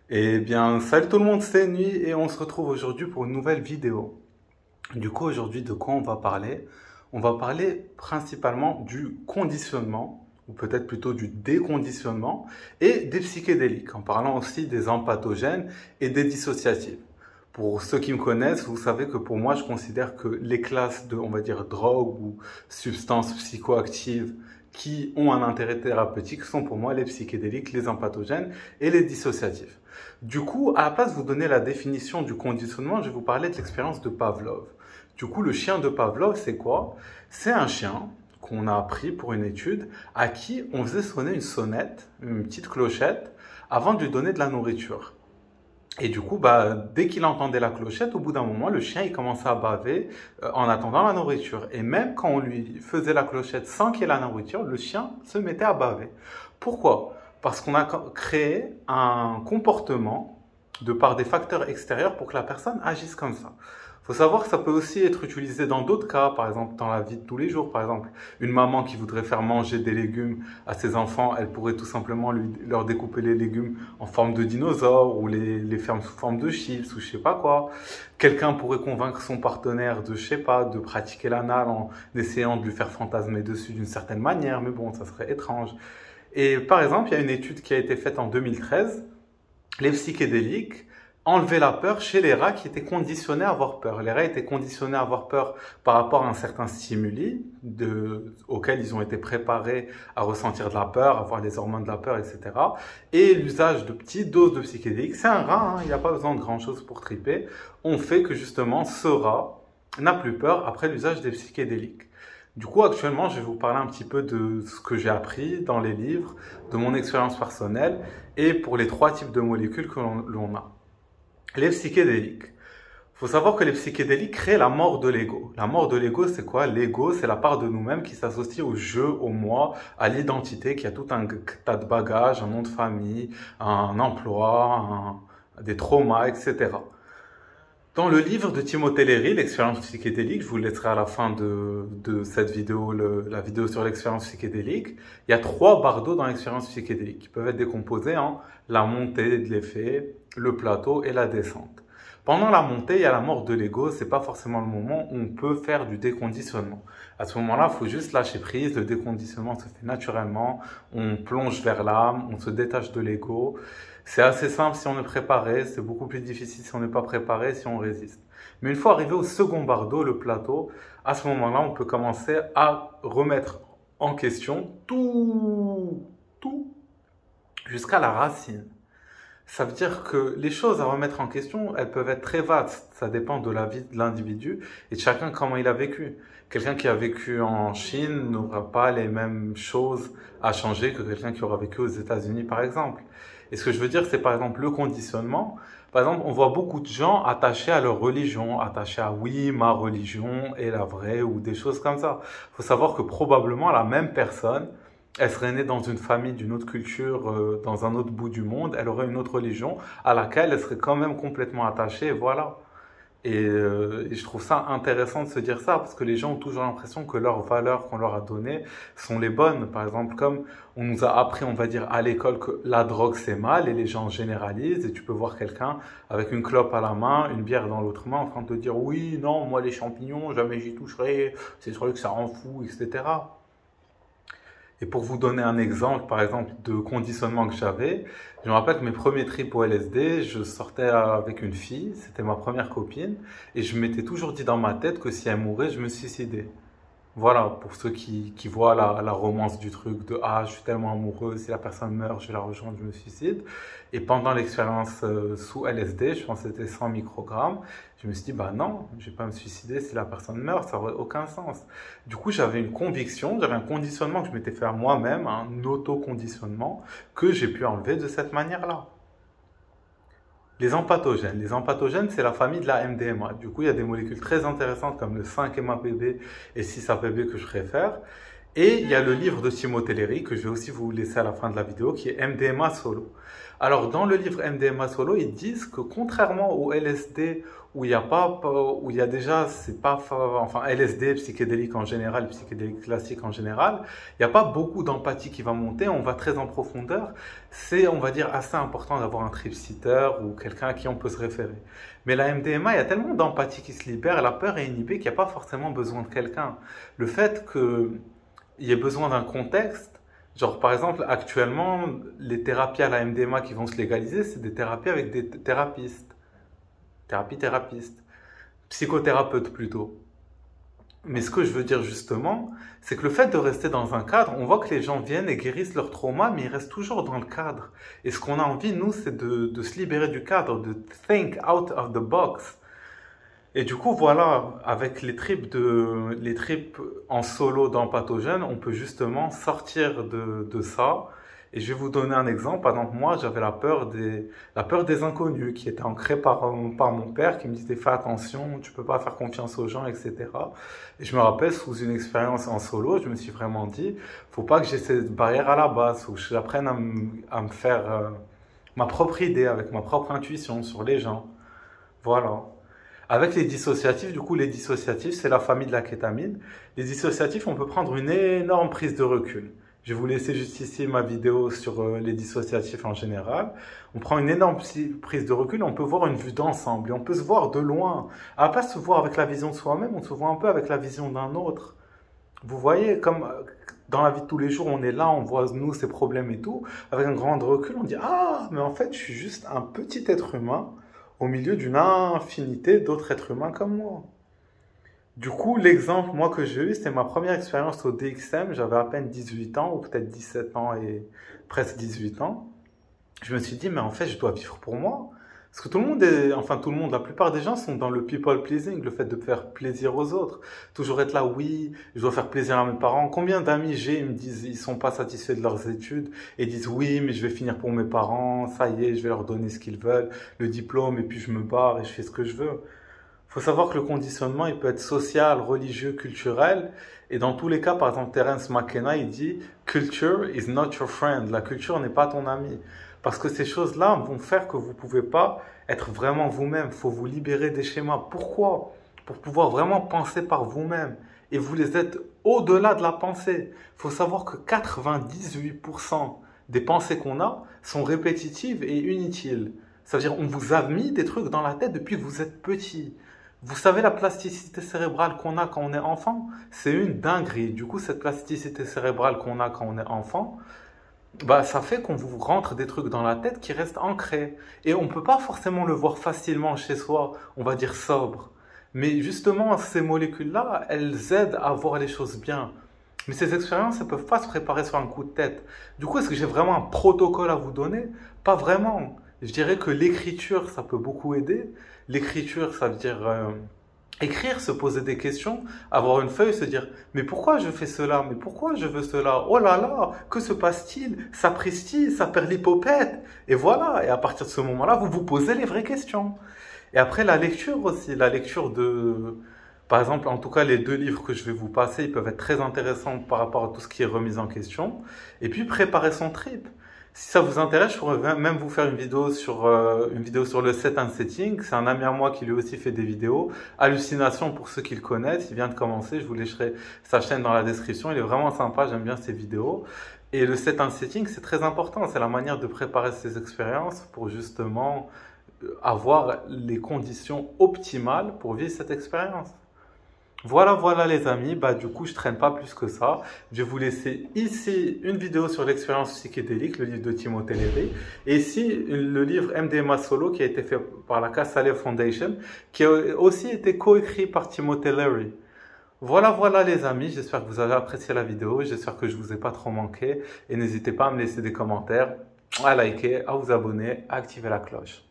Eh bien, salut tout le monde, c'est Nuit et on se retrouve aujourd'hui pour une nouvelle vidéo. Du coup, aujourd'hui, de quoi on va parler? On va parler principalement du conditionnement, ou peut-être plutôt du déconditionnement, et des psychédéliques, en parlant aussi des empathogènes et des dissociatifs. Pour ceux qui me connaissent, vous savez que pour moi, je considère que les classes de, on va dire, drogue ou substances psychoactives qui ont un intérêt thérapeutique sont pour moi les psychédéliques, les empathogènes et les dissociatifs. Du coup, à la place de vous donner la définition du conditionnement, je vais vous parler de l'expérience de Pavlov. Du coup, le chien de Pavlov, c'est quoi? C'est un chien qu'on a appris pour une étude à qui on faisait sonner une sonnette, une petite clochette, avant de lui donner de la nourriture. Et du coup, dès qu'il entendait la clochette, au bout d'un moment, le chien il commençait à baver en attendant la nourriture. Et même quand on lui faisait la clochette sans qu'il y ait la nourriture, le chien se mettait à baver. Pourquoi? Parce qu'on a créé un comportement de par des facteurs extérieurs pour que la personne agisse comme ça. Il faut savoir que ça peut aussi être utilisé dans d'autres cas, par exemple dans la vie de tous les jours. Par exemple, une maman qui voudrait faire manger des légumes à ses enfants, elle pourrait tout simplement leur découper les légumes en forme de dinosaures ou les faire sous forme de chips ou je sais pas quoi. Quelqu'un pourrait convaincre son partenaire de, je sais pas, de pratiquer l'anal en essayant de lui faire fantasmer dessus d'une certaine manière, mais bon, ça serait étrange. Et par exemple, il y a une étude qui a été faite en 2013, les psychédéliques enlevaient la peur chez les rats qui étaient conditionnés à avoir peur. Les rats étaient conditionnés à avoir peur par rapport à un certain stimuli auquel ils ont été préparés à ressentir de la peur, à avoir les hormones de la peur, etc. Et l'usage de petites doses de psychédéliques, c'est un rat, hein, il n'y a pas besoin de grand-chose pour triper, on fait que justement ce rat n'a plus peur après l'usage des psychédéliques. Du coup, actuellement, je vais vous parler un petit peu de ce que j'ai appris dans les livres, de mon expérience personnelle et pour les trois types de molécules que l'on a. Les psychédéliques. Il faut savoir que les psychédéliques créent la mort de l'ego. La mort de l'ego, c'est quoi? L'ego, c'est la part de nous-mêmes qui s'associe au jeu, au moi, à l'identité, qui a tout un tas de bagages, un nom de famille, un emploi, des traumas, etc. Dans le livre de Timothée Léry, l'expérience psychédélique, je vous laisserai à la fin de cette vidéo, la vidéo sur l'expérience psychédélique, il y a trois bardeaux dans l'expérience psychédélique qui peuvent être décomposés en la montée de l'effet, le plateau et la descente. Pendant la montée, il y a la mort de l'ego, c'est pas forcément le moment où on peut faire du déconditionnement. À ce moment-là, il faut juste lâcher prise, le déconditionnement se fait naturellement, on plonge vers l'âme, on se détache de l'ego. C'est assez simple si on est préparé, c'est beaucoup plus difficile si on n'est pas préparé, si on résiste. Mais une fois arrivé au second bardeau, le plateau, à ce moment-là, on peut commencer à remettre en question tout, jusqu'à la racine. Ça veut dire que les choses à remettre en question, elles peuvent être très vastes. Ça dépend de la vie de l'individu et de chacun comment il a vécu. Quelqu'un qui a vécu en Chine n'aura pas les mêmes choses à changer que quelqu'un qui aura vécu aux États-Unis, par exemple. Et ce que je veux dire, c'est par exemple le conditionnement. Par exemple, on voit beaucoup de gens attachés à leur religion, attachés à oui, ma religion est la vraie ou des choses comme ça. Il faut savoir que probablement la même personne, elle serait née dans une famille d'une autre culture, dans un autre bout du monde, elle aurait une autre religion à laquelle elle serait quand même complètement attachée, et voilà. Et je trouve ça intéressant de se dire ça, parce que les gens ont toujours l'impression que leurs valeurs qu'on leur a données sont les bonnes. Par exemple, comme on nous a appris, on va dire, à l'école que la drogue c'est mal, et les gens généralisent, et tu peux voir quelqu'un avec une clope à la main, une bière dans l'autre main, en train de te dire, oui, non, moi les champignons, jamais j'y toucherai, c'est sûr que ça rend fou, etc. Et pour vous donner un exemple, par exemple, de conditionnement que j'avais, je me rappelle que mes premiers trips au LSD, je sortais avec une fille, c'était ma première copine, et je m'étais toujours dit dans ma tête que si elle mourait, je me suicidais. Voilà, pour ceux qui voient la romance du truc de ah, je suis tellement amoureux, si la personne meurt, je vais la rejoindre, je me suicide. Et pendant l'expérience sous LSD, je pense que c'était 100 microgrammes, je me suis dit bah non, je vais pas me suicider si la personne meurt, ça aurait aucun sens. Du coup, j'avais une conviction, j'avais un conditionnement que je m'étais fait à moi-même, un auto-conditionnement que j'ai pu enlever de cette manière-là. Les empathogènes. Les empathogènes, c'est la famille de la MDMA. Du coup, il y a des molécules très intéressantes comme le 5-MAPB et 6-APB que je préfère. Et il y a le livre de Timothée Leary que je vais aussi vous laisser à la fin de la vidéo qui est MDMA Solo. Alors dans le livre MDMA Solo, ils disent que contrairement au LSD où il y a pas, où il y a déjà, c'est pas, enfin LSD, psychédélique en général, psychédélique classique en général, il n'y a pas beaucoup d'empathie qui va monter, on va très en profondeur. C'est, on va dire, assez important d'avoir un trip-sitter ou quelqu'un à qui on peut se référer. Mais la MDMA, il y a tellement d'empathie qui se libère, la peur est inhibée qu'il n'y a pas forcément besoin de quelqu'un. Le fait que il y ait besoin d'un contexte. Genre, par exemple, actuellement, les thérapies à la MDMA qui vont se légaliser, c'est des thérapies avec des thérapistes. Thérapistes. Psychothérapeutes plutôt. Mais ce que je veux dire justement, c'est que le fait de rester dans un cadre, on voit que les gens viennent et guérissent leur trauma, mais ils restent toujours dans le cadre. Et ce qu'on a envie, nous, c'est de se libérer du cadre, de think out of the box. Et du coup, voilà, avec les trips en solo dans Pathogène, on peut justement sortir de ça. Et je vais vous donner un exemple. Par exemple, moi, j'avais la peur des inconnus qui était ancrée par mon père qui me disait fais attention, tu peux pas faire confiance aux gens, etc. Et je me rappelle, sous une expérience en solo, je me suis vraiment dit, faut pas que j'ai cette barrière à la base, où j'apprenne à me faire ma propre idée, avec ma propre intuition sur les gens. Voilà. Avec les dissociatifs, du coup, les dissociatifs, c'est la famille de la kétamine. Les dissociatifs, on peut prendre une énorme prise de recul. Je vais vous laisser juste ici ma vidéo sur les dissociatifs en général. On prend une énorme prise de recul, on peut voir une vue d'ensemble et on peut se voir de loin. À la place de se voir avec la vision de soi-même, on se voit un peu avec la vision d'un autre. Vous voyez, comme dans la vie de tous les jours, on est là, on voit nous, ses problèmes et tout. Avec un grand recul, on dit « Ah, mais en fait, je suis juste un petit être humain au milieu d'une infinité d'autres êtres humains comme moi. » Du coup, l'exemple, moi, que j'ai eu, c'était ma première expérience au DXM. J'avais à peine 18 ans, ou peut-être 17 ans et presque 18 ans. Je me suis dit, mais en fait, je dois vivre pour moi. Parce que tout le monde enfin tout le monde, la plupart des gens sont dans le people pleasing, le fait de faire plaisir aux autres. Toujours être là, oui, je dois faire plaisir à mes parents. Combien d'amis j'ai, ils me disent, ils sont pas satisfaits de leurs études et disent, oui, mais je vais finir pour mes parents, ça y est, je vais leur donner ce qu'ils veulent, le diplôme, et puis je me barre et je fais ce que je veux. Il faut savoir que le conditionnement, il peut être social, religieux, culturel. Et dans tous les cas, par exemple, Terence McKenna, il dit « Culture is not your friend ». La culture n'est pas ton ami. Parce que ces choses-là vont faire que vous ne pouvez pas être vraiment vous-même. Il faut vous libérer des schémas. Pourquoi? Pour pouvoir vraiment penser par vous-même. Et vous les êtes au-delà de la pensée. Il faut savoir que 98% des pensées qu'on a sont répétitives et inutiles. Ça veut dire on vous a mis des trucs dans la tête depuis que vous êtes petit. Vous savez la plasticité cérébrale qu'on a quand on est enfant? C'est une dinguerie. Du coup, cette plasticité cérébrale qu'on a quand on est enfant, bah, ça fait qu'on vous rentre des trucs dans la tête qui restent ancrés. Et on ne peut pas forcément le voir facilement chez soi, on va dire sobre. Mais justement, ces molécules-là, elles aident à voir les choses bien. Mais ces expériences, elles ne peuvent pas se préparer sur un coup de tête. Du coup, est-ce que j'ai vraiment un protocole à vous donner? Pas vraiment. Je dirais que l'écriture, ça peut beaucoup aider. L'écriture, ça veut dire écrire, se poser des questions, avoir une feuille, se dire « Mais pourquoi je fais cela? Mais pourquoi je veux cela? Oh là là, que se passe-t-il? Ça pristille, ça perd l'hypopète. » Et voilà, et à partir de ce moment-là, vous vous posez les vraies questions. Et après, la lecture aussi, la lecture de... Par exemple, en tout cas, les 2 livres que je vais vous passer, ils peuvent être très intéressants par rapport à tout ce qui est remise en question. Et puis, préparer son trip. Si ça vous intéresse, je pourrais même vous faire une vidéo sur le set and setting. C'est un ami à moi qui lui aussi fait des vidéos. Hallucination pour ceux qui le connaissent. Il vient de commencer. Je vous laisserai sa chaîne dans la description. Il est vraiment sympa. J'aime bien ses vidéos. Et le set and setting, c'est très important. C'est la manière de préparer ces expériences pour justement avoir les conditions optimales pour vivre cette expérience. Voilà les amis, bah du coup je traîne pas plus que ça. Je vais vous laisser ici une vidéo sur l'expérience psychédélique, le livre de Timothée Leary, et ici le livre MDMA Solo qui a été fait par la Casale Foundation, qui a aussi été coécrit par Timothée Leary. Voilà les amis, j'espère que vous avez apprécié la vidéo, j'espère que je vous ai pas trop manqué, et n'hésitez pas à me laisser des commentaires, à liker, à vous abonner, à activer la cloche.